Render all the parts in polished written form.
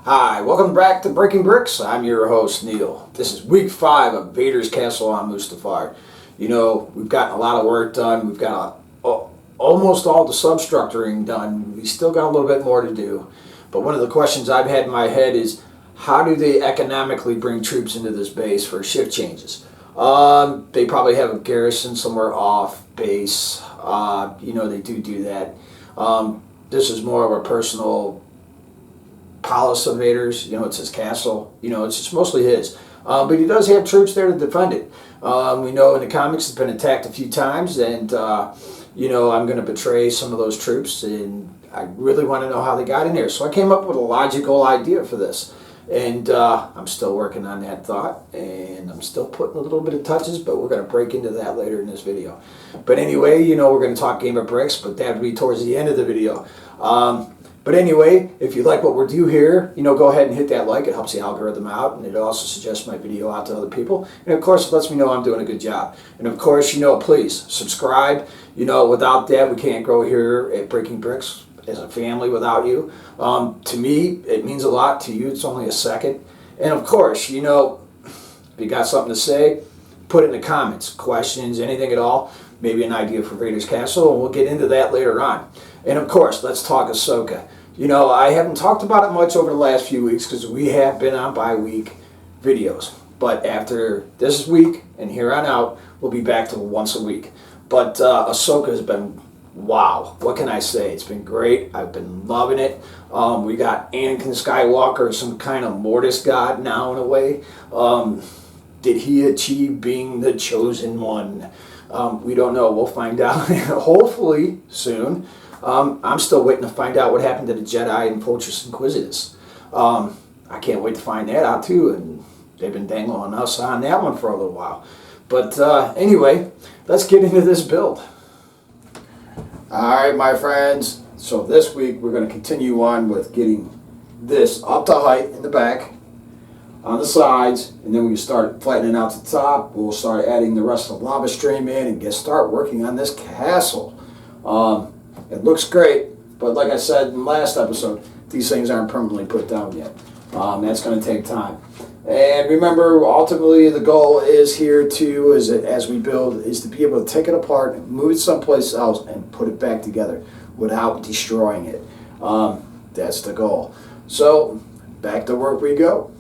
Hi, welcome back to Breaking Bricks. I'm your host, Neil. This is week 5 of Vaders Castle on Mustafar. You know, we've gotten a lot of work done. We've got almost all the substructuring done. We still got a little bit more to do. But one of the questions I've had in my head is, how do they economically bring troops into this base for shift changes? They probably have a garrison somewhere off base. They do that. This is more of a personal palace of Vaders. It's his castle. It's just mostly his. But he does have troops there to defend it. We know in the comics it's been attacked a few times, and I'm going to betray some of those troops, and I really want to know how they got in there. So I came up with a logical idea for this, and I'm still working on that thought, and I'm still putting a little bit of touches, but we're going to break into that later in this video. But anyway, we're going to talk Game of Bricks, but that'll be towards the end of the video. But anyway, if you like what we do here, go ahead and hit that like. It helps the algorithm out, and it also suggests my video out to other people. And of course, it lets me know I'm doing a good job. And of course, please subscribe. Without that, we can't grow here at Breaking Bricks as a family without you. To me, it means a lot. To you, it's only a second. And of course, if you got something to say, put it in the comments. Questions, anything at all. Maybe an idea for Vaders Castle, and we'll get into that later on. And of course, let's talk Ahsoka. I haven't talked about it much over the last few weeks because we have been on bi-week videos. But after this week and here on out, we'll be back to once a week. But Ahsoka has been, wow, what can I say? It's been great. I've been loving it. We got Anakin Skywalker, some kind of Mortis god now in a way. Did he achieve being the chosen one? We don't know. We'll find out hopefully soon. I'm still waiting to find out what happened to the Jedi and Fortress Inquisitus. I can't wait to find that out too, and they've been dangling us on that one for a little while. But anyway, let's get into this build. Alright, my friends, so this week we're going to continue on with getting this up to height in the back, on the sides, and then we start flattening out the top. We'll start adding the rest of the lava stream in and start working on this castle. It looks great, but like I said in the last episode, these things aren't permanently put down yet. That's going to take time. And remember, ultimately the goal is here too, as we build, is to be able to take it apart and move it someplace else and put it back together without destroying it. That's the goal. So, back to work we go.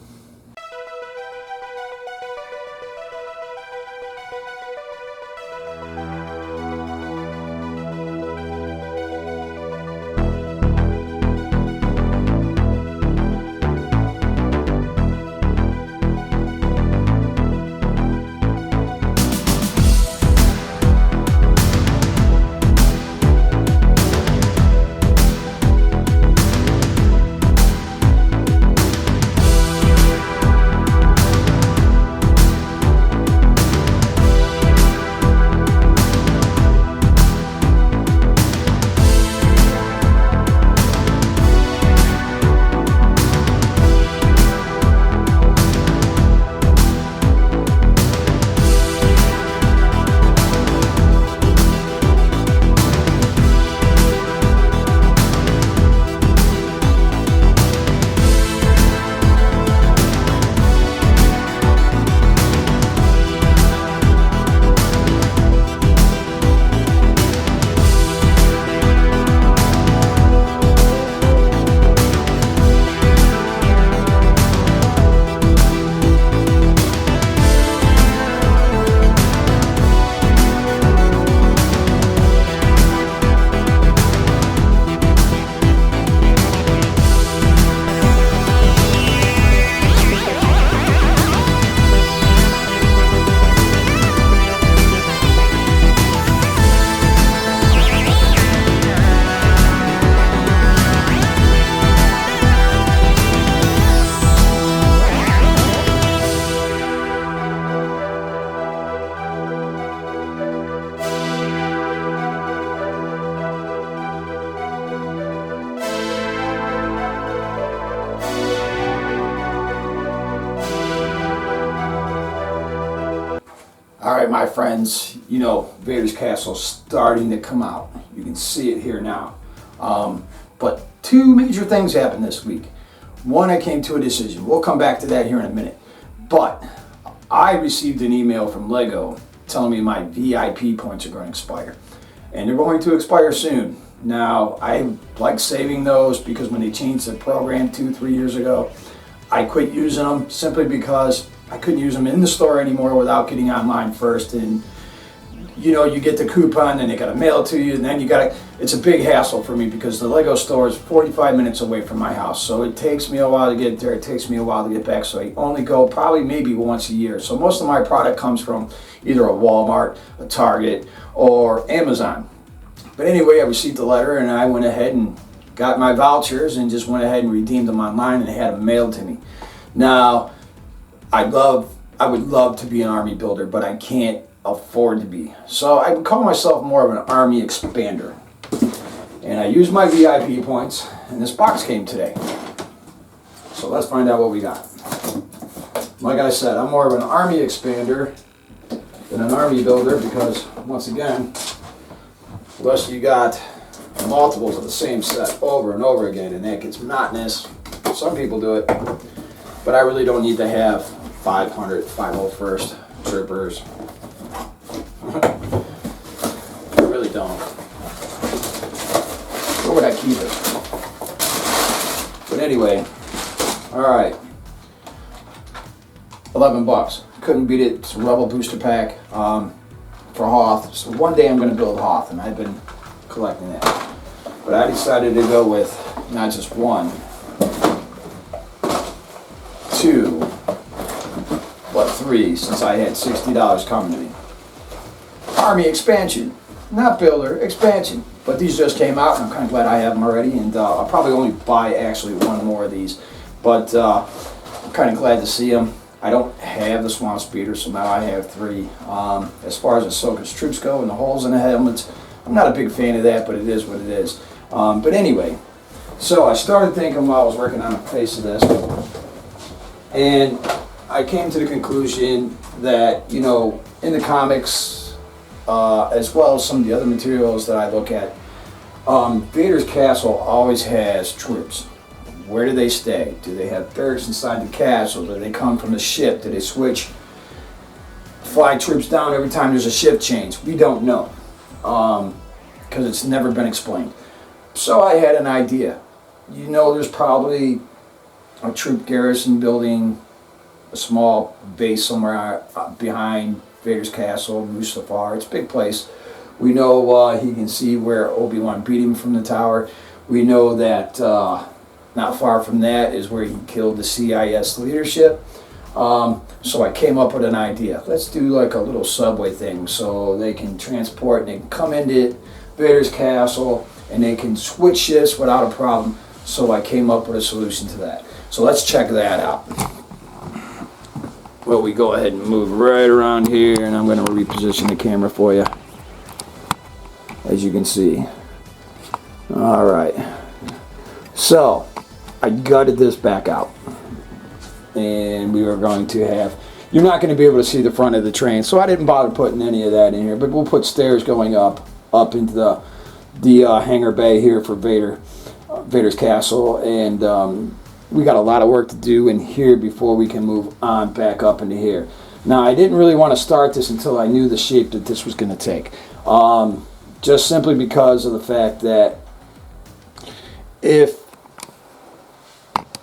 Alright, my friends, Vaders Castle starting to come out. You can see it here now. But two major things happened this week. One, I came to a decision. We'll come back to that here in a minute. But I received an email from Lego telling me my VIP points are going to expire. And they're going to expire soon. Now, I like saving those because when they changed the program 2-3 years ago, I quit using them simply because I couldn't use them in the store anymore without getting online first. And you know, you get the coupon and they gotta mail it to you, and then it's a big hassle for me because the Lego store is 45 minutes away from my house. So it takes me a while to get there, it takes me a while to get back. So I only go probably maybe once a year. So most of my product comes from either a Walmart, a Target, or Amazon. But anyway, I received the letter and I went ahead and got my vouchers and just went ahead and redeemed them online and had them mailed to me. Now, I would love to be an army builder, but I can't afford to be. So I would call myself more of an army expander. And I used my VIP points, and this box came today. So let's find out what we got. Like I said, I'm more of an army expander than an army builder because, once again, unless you got multiples of the same set over and over again, and that gets monotonous. Some people do it, but I really don't need to have 500, 501st troopers. I really don't. Where would I keep it? But anyway, all right, $11. Couldn't beat it. It's a Rebel booster pack for Hoth. So one day I'm going to build Hoth, and I've been collecting that. But I decided to go with not just one, two, but three, since I had $60 coming to me. Army expansion, not builder, expansion. But these just came out, and I'm kind of glad I have them already. And I'll probably only buy actually one more of these. But I'm kind of glad to see them. I don't have the Swamp Speeder, so now I have three. As far as Ahsoka's troops go and the holes in the helmets, I'm not a big fan of that, but it is what it is. But anyway, so I started thinking while I was working on the face of this, and I came to the conclusion that, you know, in the comics, as well as some of the other materials that I look at, Vaders Castle always has troops. Where do they stay? Do they have barracks inside the castle? Do they come from the ship? Do they fly troops down every time there's a shift change? We don't know, because it's never been explained. So I had an idea. You know, there's probably a troop garrison building, a small base somewhere behind Vaders Castle, Mustafar. It's a big place. We know he can see where Obi-Wan beat him from the tower. We know that not far from that is where he killed the CIS leadership. So I came up with an idea. Let's do like a little subway thing so they can transport and they can come into Vaders Castle and they can switch shifts without a problem. So I came up with a solution to that. So let's check that out. Well, we go ahead and move right around here, and I'm going to reposition the camera for you, as you can see. All right. So I gutted this back out, and we were going to have, you're not going to be able to see the front of the train, so I didn't bother putting any of that in here, but we'll put stairs going up into the hangar bay here for Vaders Castle, and we got a lot of work to do in here before we can move on back up into here. Now, I didn't really want to start this until I knew the shape that this was going to take, just simply because of the fact that if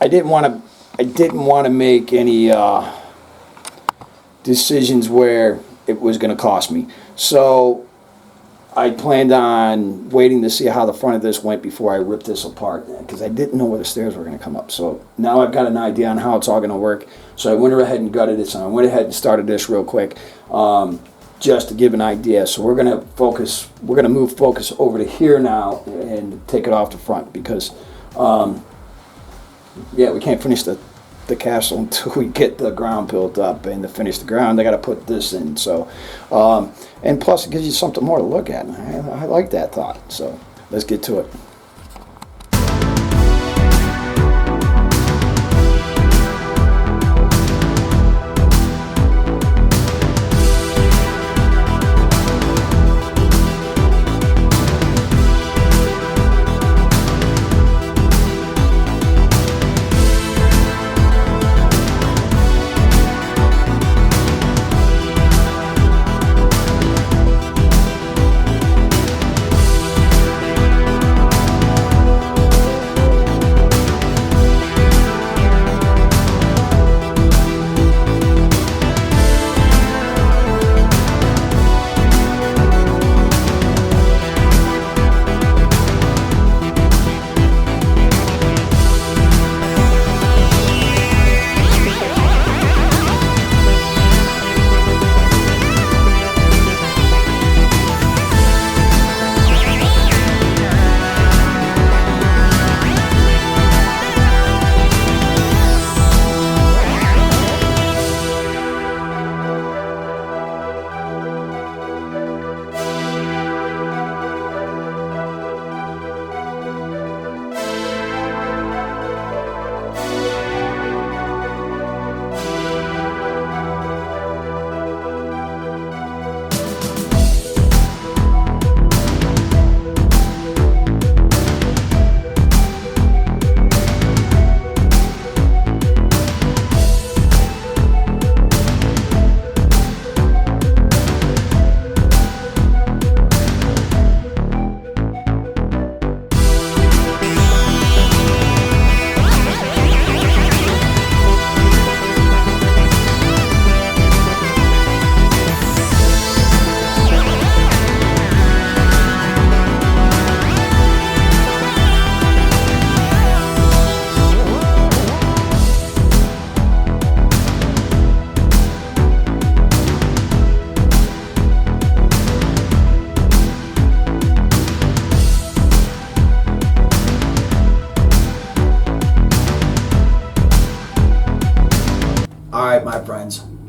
I didn't want to make any decisions where it was going to cost me. So I planned on waiting to see how the front of this went before I ripped this apart, because I didn't know where the stairs were going to come up. So now I've got an idea on how it's all going to work. So I went ahead and gutted it. So I went ahead and started this real quick, just to give an idea. So we're going to focus. We're going to move focus over to here now and take it off the front, because yeah, we can't finish the castle until we get the ground built up, and to finish the ground, I got to put this in. So, and plus it gives you something more to look at. I like that thought. So let's get to it.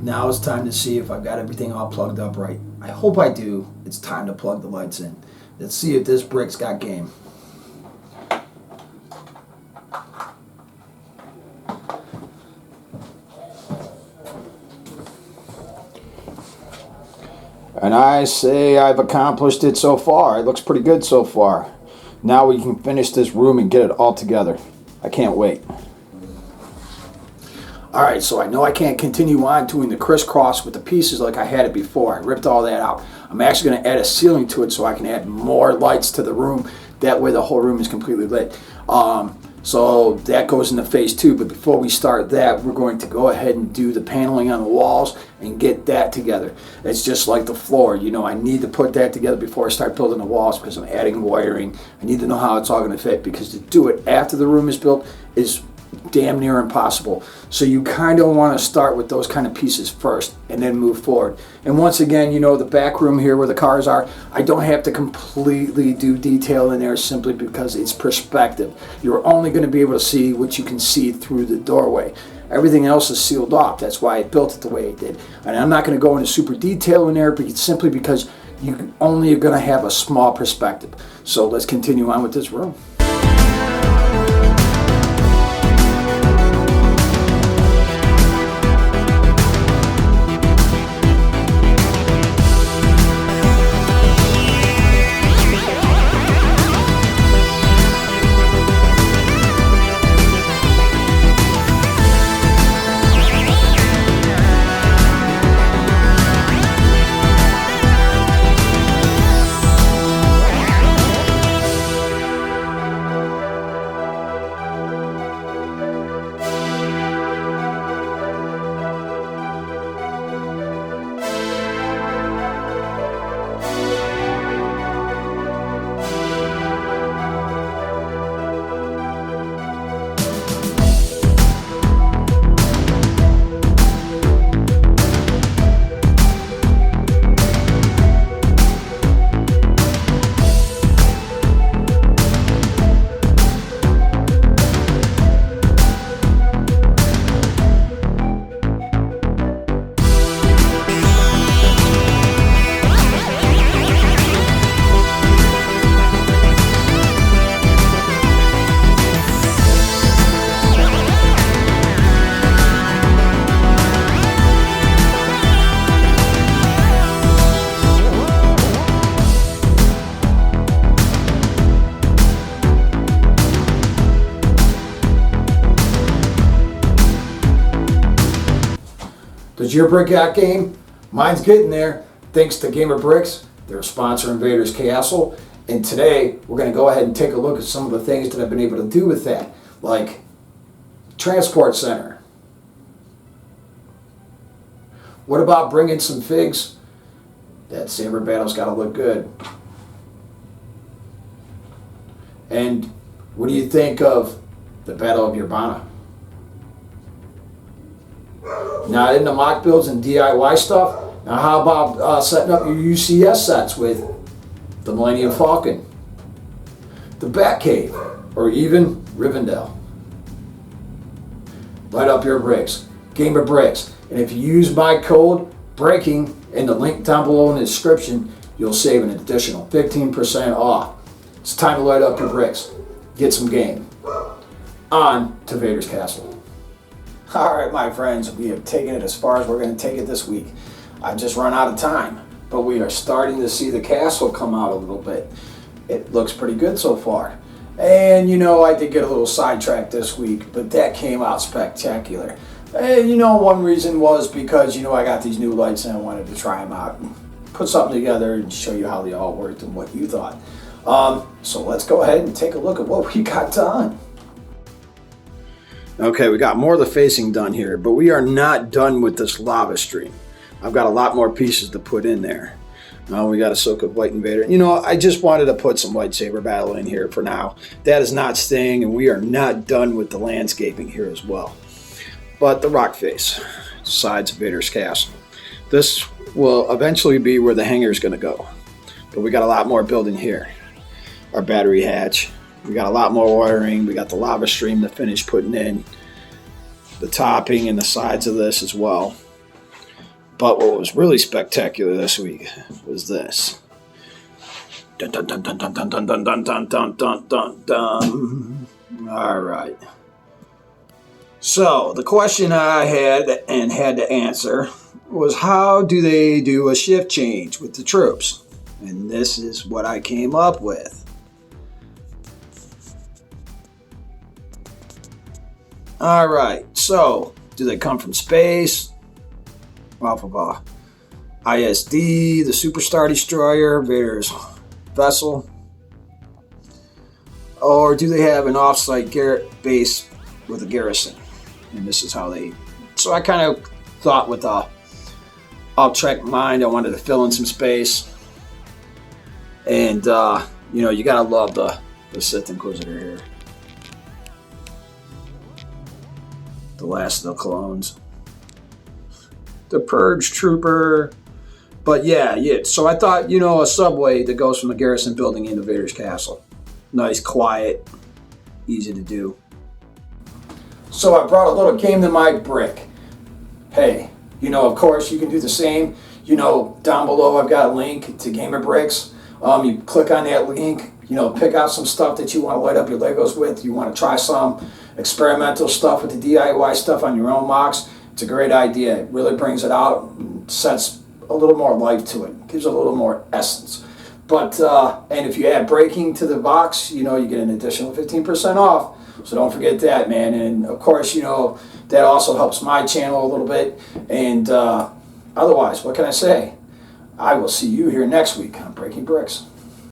Now it's time to see if I've got everything all plugged up right. I hope I do. It's time to plug the lights in. Let's see if this brick's got game. And I say I've accomplished it so far. It looks pretty good so far. Now we can finish this room and get it all together. I can't wait. Alright, so I know I can't continue on doing the crisscross with the pieces like I had it before. I ripped all that out. I'm actually going to add a ceiling to it so I can add more lights to the room. That way the whole room is completely lit. So that goes into phase 2, but before we start that, we're going to go ahead and do the paneling on the walls and get that together. It's just like the floor, you know, I need to put that together before I start building the walls because I'm adding wiring. I need to know how it's all going to fit, because to do it after the room is built is damn near impossible. So you kind of want to start with those kind of pieces first and then move forward. And once again, you know, the back room here where the cars are, I don't have to completely do detail in there simply because it's perspective. You're only going to be able to see what you can see through the doorway. Everything else is sealed off. That's why I built it the way I did. And I'm not going to go into super detail in there, but it's simply because you only are going to have a small perspective. So let's continue on with this room. Does your brick got game? Mine's getting there. Thanks to Gamer Bricks. They're a sponsor in Vaders Castle. And today, we're going to go ahead and take a look at some of the things that I've been able to do with that. Like, transport center. What about bringing some figs? That saber battle's got to look good. And what do you think of the Battle of Urbana? Not into mock builds and DIY stuff? Now how about setting up your UCS sets with the Millennium Falcon, the Batcave, or even Rivendell? Light up your bricks. Gamer Bricks. And if you use my code BREAKING in the link down below in the description, you'll save an additional 15% off. It's time to light up your bricks. Get some game. On to Vaders Castle. Alright my friends, we have taken it as far as we're going to take it this week. I've just run out of time, but we are starting to see the castle come out a little bit. It looks pretty good so far. And you know, I did get a little sidetracked this week, but that came out spectacular. And you know, one reason was because, you know, I got these new lights and I wanted to try them out and put something together and show you how they all worked and what you thought. So let's go ahead and take a look at what we got done. Okay, we got more of the facing done here, but we are not done with this lava stream. I've got a lot more pieces to put in there. We got a Silk of White Invader. You know, I just wanted to put some lightsaber battle in here for now. That is not staying, and we are not done with the landscaping here as well. But the rock face, sides of Vaders Castle. This will eventually be where the hangar is going to go. But we got a lot more building here. Our battery hatch. We got a lot more wiring. We got the lava stream to finish putting in. The topping and the sides of this as well. But what was really spectacular this week was this. Dun, dun, dun, dun, dun, dun, dun, dun, dun, dun, dun, dun, dun, dun. All right. So the question I had to answer was, how do they do a shift change with the troops? And this is what I came up with. All right. So do they come from space? Off of ISD, the Superstar Destroyer, Vaders vessel? Or do they have an off-site base with a garrison? And this is how they... So I kind of thought with a off-track mind, I wanted to fill in some space. And, you gotta love the Sith Inquisitor here. The last of the clones. The Purge Trooper. But yeah. So I thought, a subway that goes from the garrison building into Vaders Castle. Nice, quiet, easy to do. So I brought a little Game to My brick. Hey, of course you can do the same. Down below I've got a link to Gamer Bricks. You click on that link, pick out some stuff that you want to light up your Legos with. You want to try some experimental stuff with the DIY stuff on your own mocks. It's a great idea. It really brings it out and sets a little more life to it. Gives it a little more essence. But, and if you add braking to the box, you get an additional 15% off. So don't forget that, man. And of course, that also helps my channel a little bit. And otherwise, what can I say? I will see you here next week on Breaking Bricks.